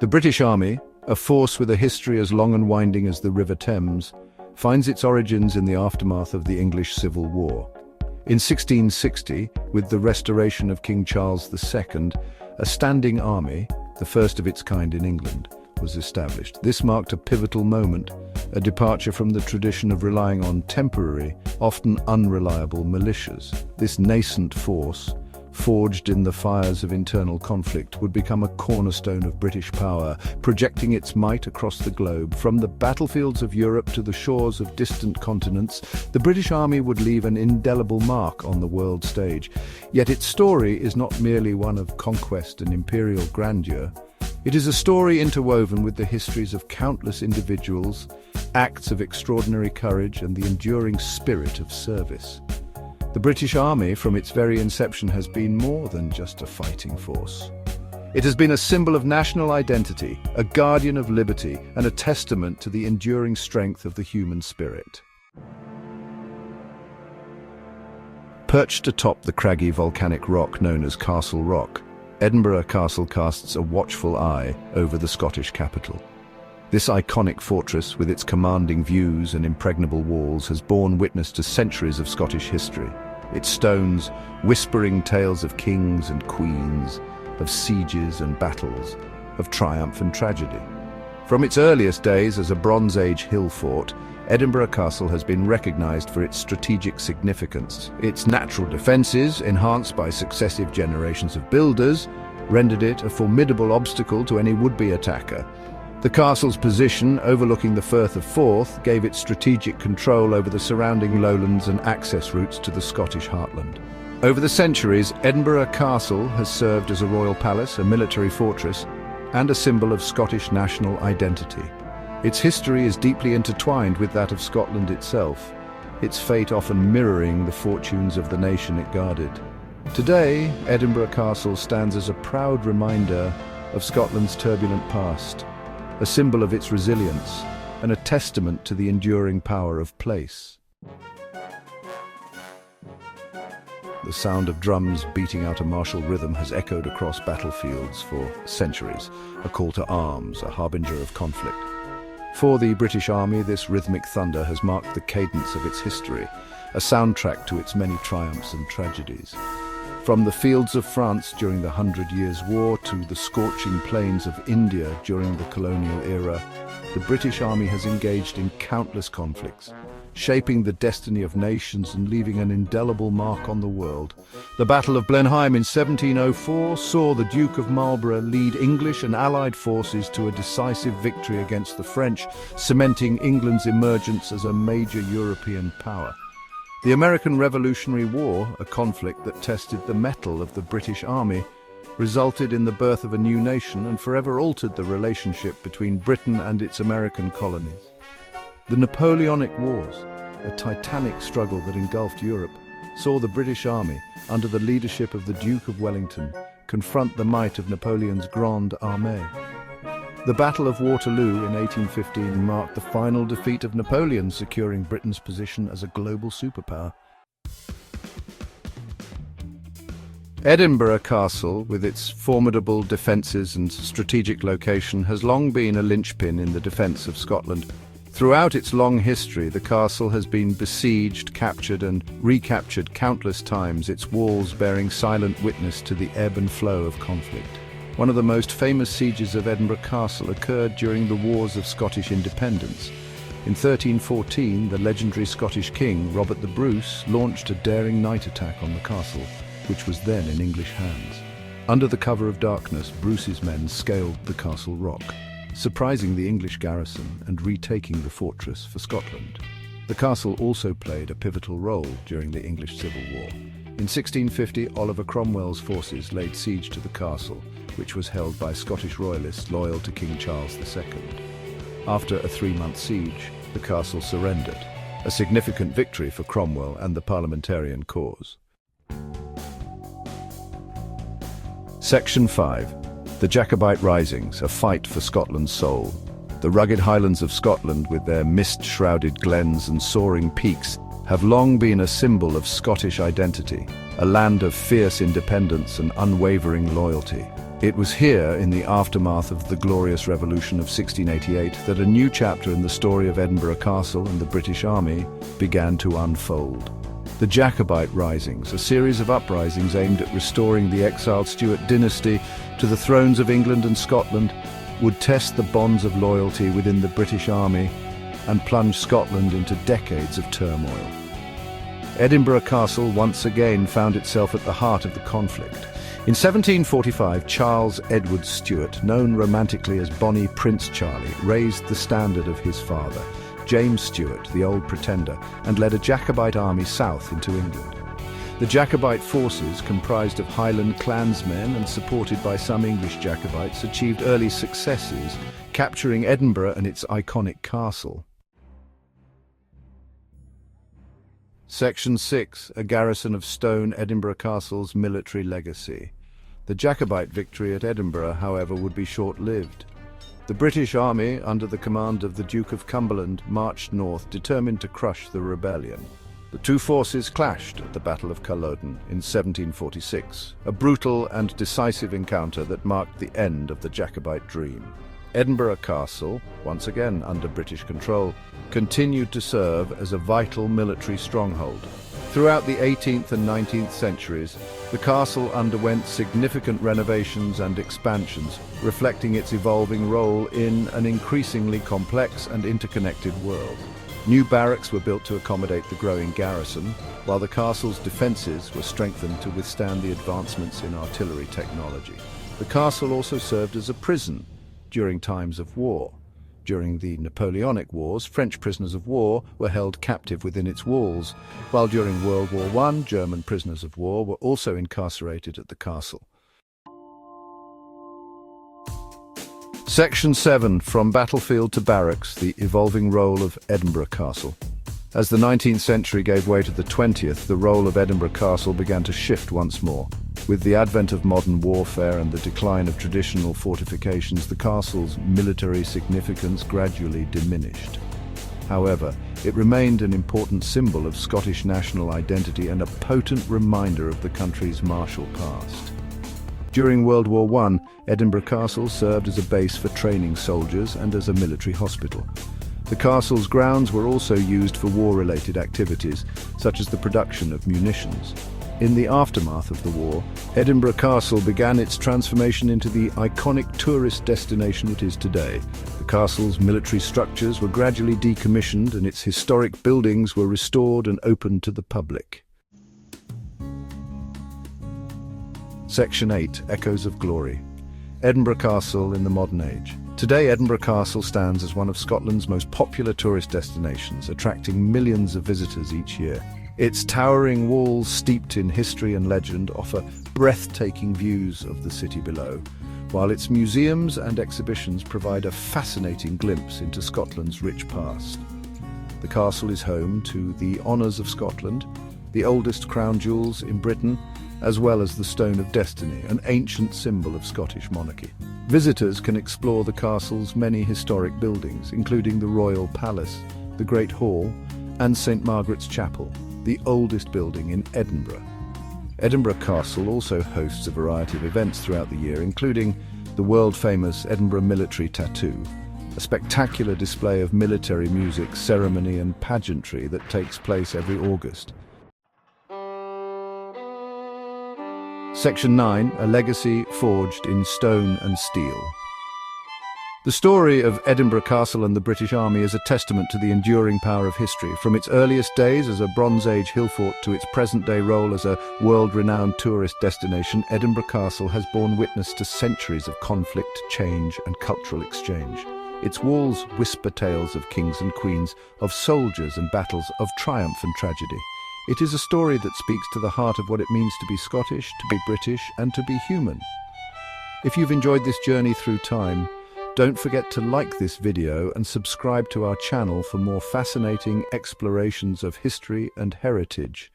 The British Army, a force with a history as long and winding as the River Thames, finds its origins in the aftermath of the English Civil War. In 1660, with the restoration of King Charles II, a standing army, the first of its kind in England, was established. This marked a pivotal moment, a departure from the tradition of relying on temporary, often unreliable militias. This nascent force, forged in the fires of internal conflict, would become a cornerstone of British power, projecting its might across the globe. From the battlefields of Europe to the shores of distant continents, the British Army would leave an indelible mark on the world stage. Yet its story is not merely one of conquest and imperial grandeur. It is a story interwoven with the histories of countless individuals, acts of extraordinary courage, and the enduring spirit of service. The British Army, from its very inception, has been more than just a fighting force. It has been a symbol of national identity, a guardian of liberty, and a testament to the enduring strength of the human spirit. Perched atop the craggy volcanic rock known as Castle Rock, Edinburgh Castle casts a watchful eye over the Scottish capital. This iconic fortress, with its commanding views and impregnable walls, has borne witness to centuries of Scottish history. Its stones, whispering tales of kings and queens, of sieges and battles, of triumph and tragedy. From its earliest days as a Bronze Age hill fort, Edinburgh Castle has been recognised for its strategic significance. Its natural defences, enhanced by successive generations of builders, rendered it a formidable obstacle to any would-be attacker. The castle's position, overlooking the Firth of Forth, gave it strategic control over the surrounding lowlands and access routes to the Scottish heartland. Over the centuries, Edinburgh Castle has served as a royal palace, a military fortress, and a symbol of Scottish national identity. Its history is deeply intertwined with that of Scotland itself, its fate often mirroring the fortunes of the nation it guarded. Today, Edinburgh Castle stands as a proud reminder of Scotland's turbulent past, a symbol of its resilience, and a testament to the enduring power of place. The sound of drums beating out a martial rhythm has echoed across battlefields for centuries, a call to arms, a harbinger of conflict. For the British Army, this rhythmic thunder has marked the cadence of its history, a soundtrack to its many triumphs and tragedies. From the fields of France during the 100 Years' War to the scorching plains of India during the colonial era, the British Army has engaged in countless conflicts, shaping the destiny of nations and leaving an indelible mark on the world. The Battle of Blenheim in 1704 saw the Duke of Marlborough lead English and Allied forces to a decisive victory against the French, cementing England's emergence as a major European power. The American Revolutionary War, a conflict that tested the mettle of the British Army, resulted in the birth of a new nation and forever altered the relationship between Britain and its American colonies. The Napoleonic Wars, a titanic struggle that engulfed Europe, saw the British Army, under the leadership of the Duke of Wellington, confront the might of Napoleon's Grande Armée. The Battle of Waterloo in 1815 marked the final defeat of Napoleon, securing Britain's position as a global superpower. Edinburgh Castle, with its formidable defences and strategic location, has long been a linchpin in the defence of Scotland. Throughout its long history, the castle has been besieged, captured and recaptured countless times, its walls bearing silent witness to the ebb and flow of conflict. One of the most famous sieges of Edinburgh Castle occurred during the Wars of Scottish Independence. In 1314, the legendary Scottish king, Robert the Bruce, launched a daring night attack on the castle, which was then in English hands. Under the cover of darkness, Bruce's men scaled the castle rock, surprising the English garrison and retaking the fortress for Scotland. The castle also played a pivotal role during the English Civil War. In 1650, Oliver Cromwell's forces laid siege to the castle, which was held by Scottish royalists loyal to King Charles II. After a 3-month siege, the castle surrendered, a significant victory for Cromwell and the parliamentarian cause. Section 5. The Jacobite Risings, a fight for Scotland's soul. The rugged highlands of Scotland, with their mist-shrouded glens and soaring peaks, have long been a symbol of Scottish identity, a land of fierce independence and unwavering loyalty. It was here, in the aftermath of the Glorious Revolution of 1688, that a new chapter in the story of Edinburgh Castle and the British Army began to unfold. The Jacobite Risings, a series of uprisings aimed at restoring the exiled Stuart dynasty to the thrones of England and Scotland, would test the bonds of loyalty within the British Army and plunge Scotland into decades of turmoil. Edinburgh Castle once again found itself at the heart of the conflict. In 1745, Charles Edward Stuart, known romantically as Bonnie Prince Charlie, raised the standard of his father, James Stuart, the Old Pretender, and led a Jacobite army south into England. The Jacobite forces, comprised of Highland clansmen and supported by some English Jacobites, achieved early successes, capturing Edinburgh and its iconic castle. Section 6. A garrison of stone. Edinburgh Castle's military legacy. The Jacobite victory at Edinburgh, however, would be short-lived. The British army, under the command of the Duke of Cumberland, marched north, determined to crush the rebellion. The two forces clashed at the Battle of Culloden in 1746, a brutal and decisive encounter that marked the end of the Jacobite dream. Edinburgh Castle, once again under British control, continued to serve as a vital military stronghold. Throughout the 18th and 19th centuries, the castle underwent significant renovations and expansions, reflecting its evolving role in an increasingly complex and interconnected world. New barracks were built to accommodate the growing garrison, while the castle's defences were strengthened to withstand the advancements in artillery technology. The castle also served as a prison during times of war. During the Napoleonic Wars, French prisoners of war were held captive within its walls, while during World War I, German prisoners of war were also incarcerated at the castle. Section 7. From battlefield to barracks, the evolving role of Edinburgh Castle. As the 19th century gave way to the 20th, the role of Edinburgh Castle began to shift once more. With the advent of modern warfare and the decline of traditional fortifications, the castle's military significance gradually diminished. However, it remained an important symbol of Scottish national identity and a potent reminder of the country's martial past. During World War I, Edinburgh Castle served as a base for training soldiers and as a military hospital. The castle's grounds were also used for war-related activities, such as the production of munitions. In the aftermath of the war, Edinburgh Castle began its transformation into the iconic tourist destination it is today. The castle's military structures were gradually decommissioned and its historic buildings were restored and opened to the public. Section 8. Echoes of Glory. Edinburgh Castle in the modern age. Today, Edinburgh Castle stands as one of Scotland's most popular tourist destinations, attracting millions of visitors each year. Its towering walls, steeped in history and legend, offer breathtaking views of the city below, while its museums and exhibitions provide a fascinating glimpse into Scotland's rich past. The castle is home to the Honours of Scotland, the oldest crown jewels in Britain, as well as the Stone of Destiny, an ancient symbol of Scottish monarchy. Visitors can explore the castle's many historic buildings, including the Royal Palace, the Great Hall, and St Margaret's Chapel, the oldest building in Edinburgh. Edinburgh Castle also hosts a variety of events throughout the year, including the world-famous Edinburgh Military Tattoo, a spectacular display of military music, ceremony and pageantry that takes place every August. Section 9. A legacy forged in stone and steel. The story of Edinburgh Castle and the British Army is a testament to the enduring power of history. From its earliest days as a Bronze Age hill fort to its present-day role as a world-renowned tourist destination, Edinburgh Castle has borne witness to centuries of conflict, change and cultural exchange. Its walls whisper tales of kings and queens, of soldiers and battles, of triumph and tragedy. It is a story that speaks to the heart of what it means to be Scottish, to be British and to be human. If you've enjoyed this journey through time, don't forget to like this video and subscribe to our channel for more fascinating explorations of history and heritage.